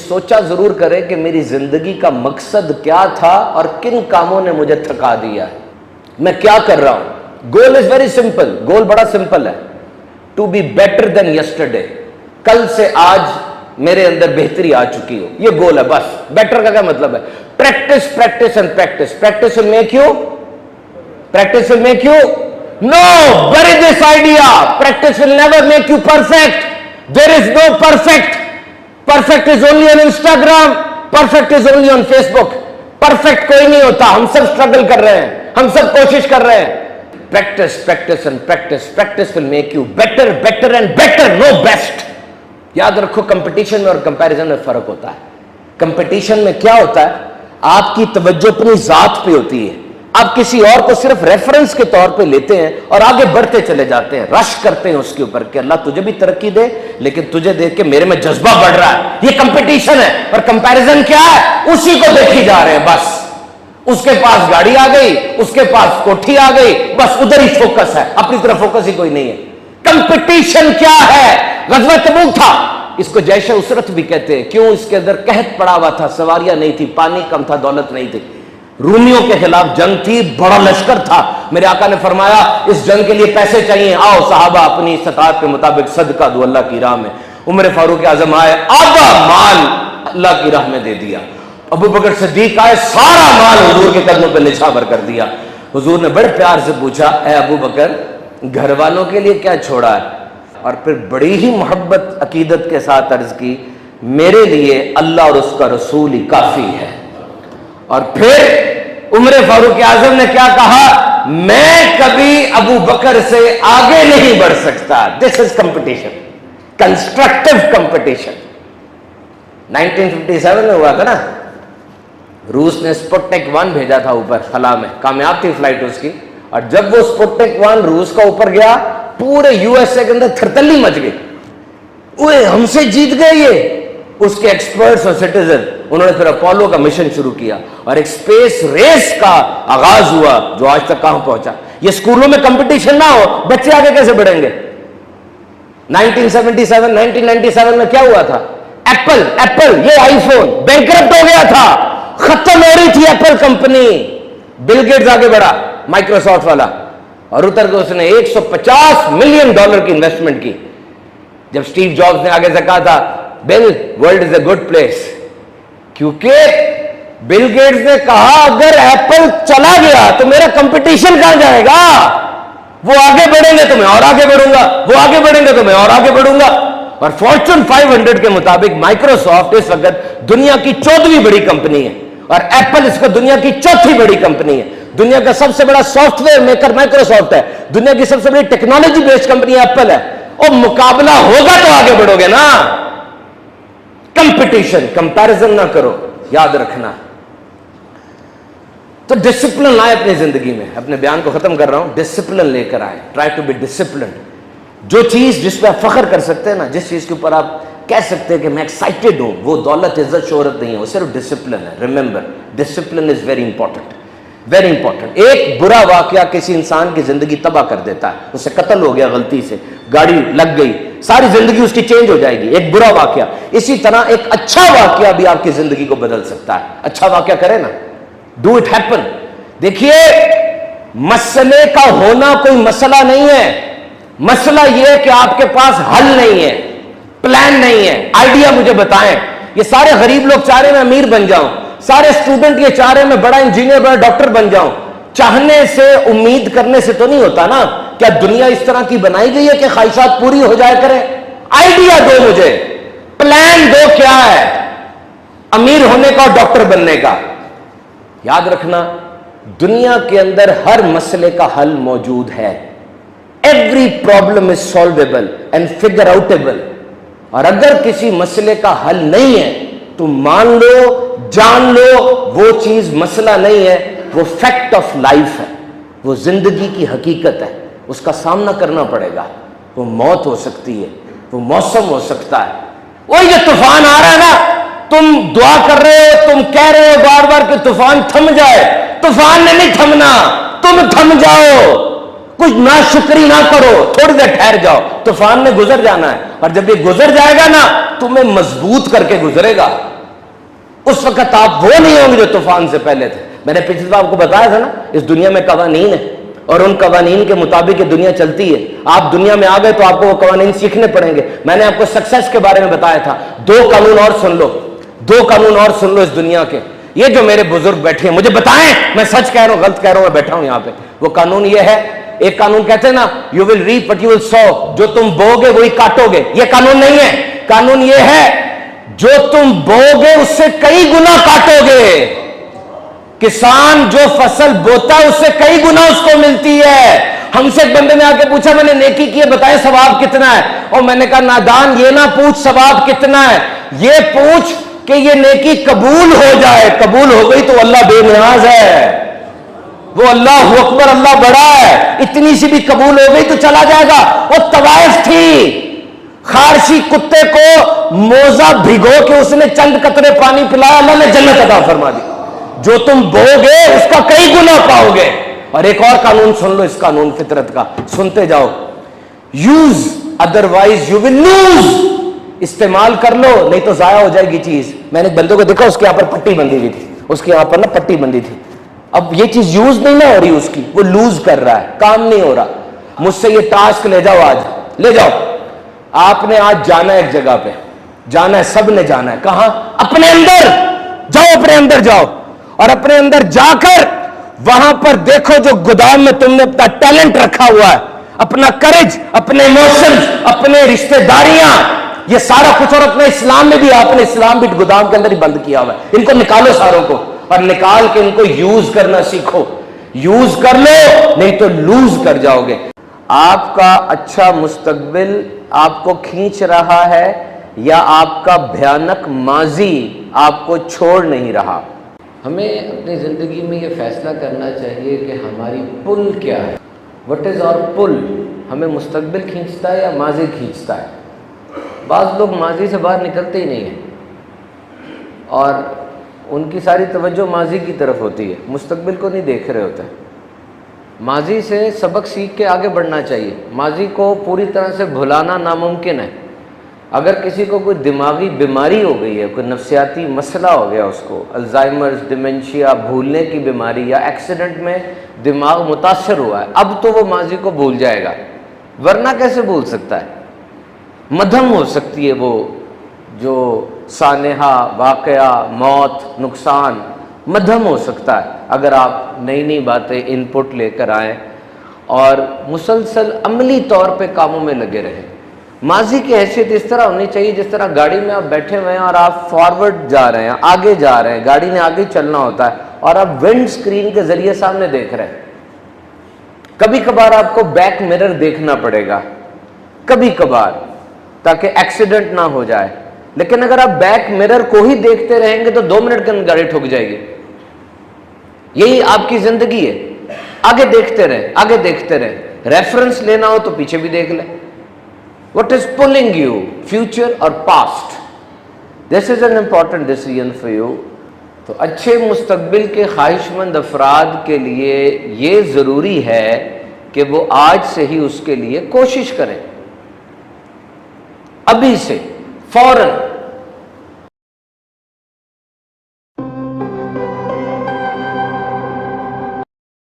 सोचा जरूर करे कि मेरी जिंदगी का मकसद क्या था और किन कामों ने मुझे थका दिया है, मैं क्या कर रहा हूं। Goal is very simple, goal बड़ा सिंपल है, to be better than yesterday, कल से आज मेरे अंदर बेहतरी आ चुकी हो, ये गोल है बस। बेटर का क्या मतलब है? Practice practice and practice, practice will make you, practice will make you, no, bury this idea, practice will never make you perfect, there is no perfect, perfect is only on Instagram, perfect is only on Facebook, perfect कोई नहीं होता, हम सब struggle कर रहे हैं, हम सब कोशिश कर रहे हैं। Practice practice and practice, practice will make you better, better and better, no best. याद रखो, कंपटीशन में और कंपैरिजन में फर्क होता है। कंपटीशन में क्या होता है, आपकी तवज्जो अपनी जात पे होती है, आप किसी और को सिर्फ रेफरेंस के तौर पे लेते हैं और आगे बढ़ते चले जाते हैं, रश करते हैं उसके ऊपर कि अल्लाह तुझे भी तरक्की दे, लेकिन तुझे देख के मेरे में जज्बा बढ़ रहा है। ये कंपटीशन है। और कंपैरिजन क्या है? उसी को देखी जा रहे हैं बस, उसके पास गाड़ी आ गई, उसके पास कोठी आ गई, बस उधर ही फोकस है, अपनी तरफ फोकस ही कोई नहीं है। कंपटीशन क्या है? गज़वा तबूक था, इसको जैश उसरत भी कहते हैं। क्यों? इसके अंदर कहत पड़ा हुआ था, सवारियां नहीं थी, पानी कम था, दौलत नहीं थी, रूमियों के खिलाफ जंग थी, बड़ा लश्कर था। मेरे आका ने फरमाया इस जंग के लिए पैसे चाहिए, आओ सहाबा अपनी इस्तात के मुताबिक सदका दो अल्लाह की राह में। उमर फारूक आजम आए, आधा माल अल्लाह की राह में दे दिया। अबू बकर सिद्दीक आए, सारा माल हुजूर के कदमों पर निछावर कर दिया। हुजूर ने बड़े प्यार से पूछा, ए अबू बकर, घर वालों के लिए क्या छोड़ा है? और फिर बड़ी ही मोहब्बत अकीदत के साथ अर्ज की, मेरे लिए अल्लाह और उसका रसूल ही काफी है। और फिर उमर फारूक आजम ने क्या कहा, मैं कभी अबू बकर से आगे नहीं बढ़ सकता। This is competition, constructive competition. 1957 में हुआ था ना, रूस ने स्पुतनिक 1 भेजा था ऊपर खला में, कामयाब थी फ्लाइट उसकी। और जब वो स्पुतनिक 1 रूस का ऊपर गया, पूरे यूएसए के अंदर थरतली मच गई, ओए हमसे जीत गए ये। उसके एक्सपर्ट्स और सिटीजन, उन्होंने फिर अपोलो का मिशन शुरू किया और एक स्पेस रेस का आगाज हुआ जो आज तक कहां पहुंचा। ये स्कूलों में कंपटीशन ना हो, बच्चे आगे कैसे बढ़ेंगे? 1997 में क्या हुआ था? एप्पल ये आईफोन बैंकरप्ट हो गया था, खत्म हो रही थी एप्पल कंपनी। बिल गेट्स आगे बढ़ा, माइक्रोसॉफ्ट वाला, और उतर के उसने $150 मिलियन की इन्वेस्टमेंट की। जब स्टीव जॉब्स ने आगे से कहा था, bill, world is a good place, क्योंकि बिल गेट्स ने कहा अगर एप्पल चला गया तो मेरा कंपटीशन कहां जाएगा? वो आगे बढ़ेंगे तो मैं और आगे बढ़ूंगा, वो आगे बढ़ेंगे तो मैं और आगे बढ़ूंगा। और फॉर्च्यून 500 के मुताबिक माइक्रोसॉफ्ट इस वक्त दुनिया की 14वीं बड़ी कंपनी है और एप्पल इसको दुनिया की 4थी बड़ी कंपनी है। दुनिया का सबसे बड़ा सॉफ्टवेयर मेकर माइक्रोसॉफ्ट है, दुनिया की सबसे बड़ी टेक्नोलॉजी बेस्ड कंपनी एप्पल है। और मुकाबला होगा तो आगे बढ़ोगे ना। कंपटीशन, कंपैरिजन ना करो, याद रखना। तो डिसिप्लिन लाए अपनी जिंदगी में। अपने बयान को खत्म कर रहा हूं, डिसिप्लिन लेकर आए, ट्राई टू बी डिसिप्लिन। जो चीज जिस पर आप फख्र कर सकते हैं ना, जिस चीज के ऊपर आप कह सकते हैं कि मैं एक्साइटेड हूं, वो दौलत, इज्जत, शोहरत नहीं है, वो सिर्फ डिसिप्लिन है। Remember, discipline is very important, very important. एक बुरा वाकया किसी इंसान की जिंदगी तबाह कर देता है। उससे कत्ल हो गया गलती से, गाड़ी लग गई, सारी जिंदगी उसकी चेंज हो जाएगी, एक बुरा वाकया। इसी तरह एक अच्छा वाकया भी आपकी जिंदगी को बदल सकता है। अच्छा वाकया करे ना, डू इट हैपन। देखिए, मसले का होना कोई मसला नहीं है, मसला यह है कि आपके पास हल नहीं है, प्लान नहीं है, आइडिया मुझे बताएं। ये सारे गरीब लोग चाह रहे हैं मैं अमीर बन जाऊं, सारे स्टूडेंट ये चाह रहे हैं मैं बड़ा इंजीनियर, बड़ा डॉक्टर बन जाऊं। चाहने से, उम्मीद करने से तो नहीं होता ना। क्या दुनिया इस तरह की बनाई गई है कि ख्वाहिशात पूरी हो जाए करें? आइडिया दो मुझे, प्लान दो, क्या है अमीर होने का और डॉक्टर बनने का। याद रखना, दुनिया के अंदर हर मसले का हल मौजूद है। Every problem is solvable and figure outable. और अगर किसी मसले का हल नहीं है तो मान लो, जान लो, वो चीज मसला नहीं है, वो फैक्ट ऑफ लाइफ है, वो जिंदगी की हकीकत है, उसका सामना करना पड़ेगा। वो मौत हो सकती है, वो मौसम हो सकता है। वो ये तूफान आ रहा है ना, तुम दुआ कर रहे हो, तुम कह रहे हो बार बार कि तूफान थम जाए, तूफान ने नहीं थमना, तुम थम जाओ, कुछ नाशुक्री ना करो, थोड़ी देर ठहर जाओ, तूफान ने गुजर जाना है। और जब ये गुजर जाएगा ना, तुम्हें मजबूत करके गुजरेगा। उस वक्त आप वो नहीं होंगे जो तूफान से पहले थे। मैंने पिछली बार आपको बताया था ना, इस दुनिया में कवानीन है और उन कवानीन के मुताबिक ये दुनिया चलती है। आप दुनिया में आ गए तो आपको वो कवानीन सीखने पड़ेंगे। मैंने आपको सक्सेस के बारे में बताया था, 2 कानून और सुन लो, 2 कानून और सुन लो इस दुनिया के। ये जो मेरे बुजुर्ग बैठे हैं, मुझे बताएं मैं सच कह रहा हूं गलत कह रहा हूं, मैं बैठा हूं यहां पे। वो कानून ये है, एक कानून कहते हैं ना, you will reap what you will sow, जो तुम बोगे वही काटोगे। ये कानून नहीं है, कानून ये है जो तुम बोगे उससे कई गुना काटोगे। किसान जो फसल बोता है उससे कई गुना उसको मिलती है। हमसे एक बंदे ने आके पूछा, मैंने नेकी की है, बताएं सवाब कितना है। और मैंने कहा नादान, ये ना पूछ सवाब कितना है, ये पूछ कि ये नेकी कबूल हो जाए। कबूल हो गई तो अल्लाह बेनियाज है, वो अल्लाह अकबर, अल्लाह बड़ा है। इतनी सी भी कबूल हो गई तो चला जाएगा। वो तवाइफ थी, खारशी कुत्ते को मोजा भिगो के उसने चंद कतरे पानी पिलाया, अल्लाह ने जन्नत अता फरमा दी। जो तुम बोगे उसका कई गुना पाओगे। और एक और कानून सुन लो, इस कानून फितरत का सुनते जाओ, use otherwise you will lose. इस्तेमाल कर लो नहीं तो जाया हो जाएगी चीज। मैंने एक बंदे को देखा, उसके यहां पर पट्टी बंधी हुई थी, उसके यहां पर ना पट्टी बंधी थी। अब ये चीज यूज नहीं ना हो रही उसकी, वो लूज कर रहा है, काम नहीं हो रहा। मुझसे ये टास्क ले जाओ, आज ले जाओ। आपने आज जाना है एक जगह पे, जाना है, सब ने जाना है। कहां? अपने अंदर जाओ, अपने अंदर जाओ और अपने अंदर जाकर वहां पर देखो जो गोदाम में तुमने अपना टैलेंट रखा हुआ है, अपना करेज, अपने इमोशंस, अपने रिश्तेदारियां, ये सारा कुछ। और अपने इस्लाम में भी आपने इस्लाम भी गोदाम के अंदर ही बंद किया हुआ है। इनको निकालो सारों को और निकाल के इनको यूज करना सीखो। यूज कर लो नहीं तो लूज कर जाओगे। आपका अच्छा मुस्तकबिल आपको खींच रहा है या आपका भयानक माजी आपको छोड़ नहीं रहा? हमें अपनी ज़िंदगी में ये फैसला करना चाहिए कि हमारी पुल क्या है। व्हाट इज़ आवर पुल? हमें मुस्तकबिल खींचता है या माजी खींचता है? बाज़ लोग माजी से बाहर निकलते ही नहीं हैं और उनकी सारी तवज्जो माजी की तरफ होती है, मुस्तकबिल को नहीं देख रहे होते। माजी से सबक सीख के आगे बढ़ना चाहिए। माजी को पूरी तरह से भुलाना नामुमकिन है। अगर किसी को कोई दिमागी बीमारी हो गई है, कोई नफ्सियाती मसला हो गया, उसको अल्जाइमर्स, डिमेंशिया, भूलने की बीमारी या एक्सीडेंट में दिमाग मुतासर हुआ है, अब तो वो माजी को भूल जाएगा, वरना कैसे भूल सकता है? मध्यम हो सकती है वो जो सानेहा, वाकया, मौत, नुकसान मध्यम हो सकता है अगर आप नई नई बातें इनपुट लेकर आएँ और मुसलसल अमली तौर पे कामों में लगे रहें। माजी की हैसियत इस तरह होनी चाहिए जिस तरह गाड़ी में आप बैठे हुए हैं और आप फॉरवर्ड जा रहे हैं, आगे जा रहे हैं, गाड़ी ने आगे चलना होता है और आप विंड स्क्रीन के जरिए सामने देख रहे हैं। कभी कभार आपको बैक मिरर देखना पड़ेगा, कभी कभार, ताकि एक्सीडेंट ना हो जाए। लेकिन अगर आप बैक मिरर को ही देखते रहेंगे तो 2 मिनट के अंदर गाड़ी ठुक जाएगी। यही आपकी जिंदगी है, आगे देखते रहे, आगे देखते रहे। रेफरेंस लेना हो तो पीछे भी देख लें। What is pulling you, future or past? This is an important decision for you. तो अच्छे मुस्तकबिल के ख्वाहिशमंद अफराद के लिए ये ज़रूरी है कि वो आज से ही उसके लिए कोशिश करें, अभी से, फौरन।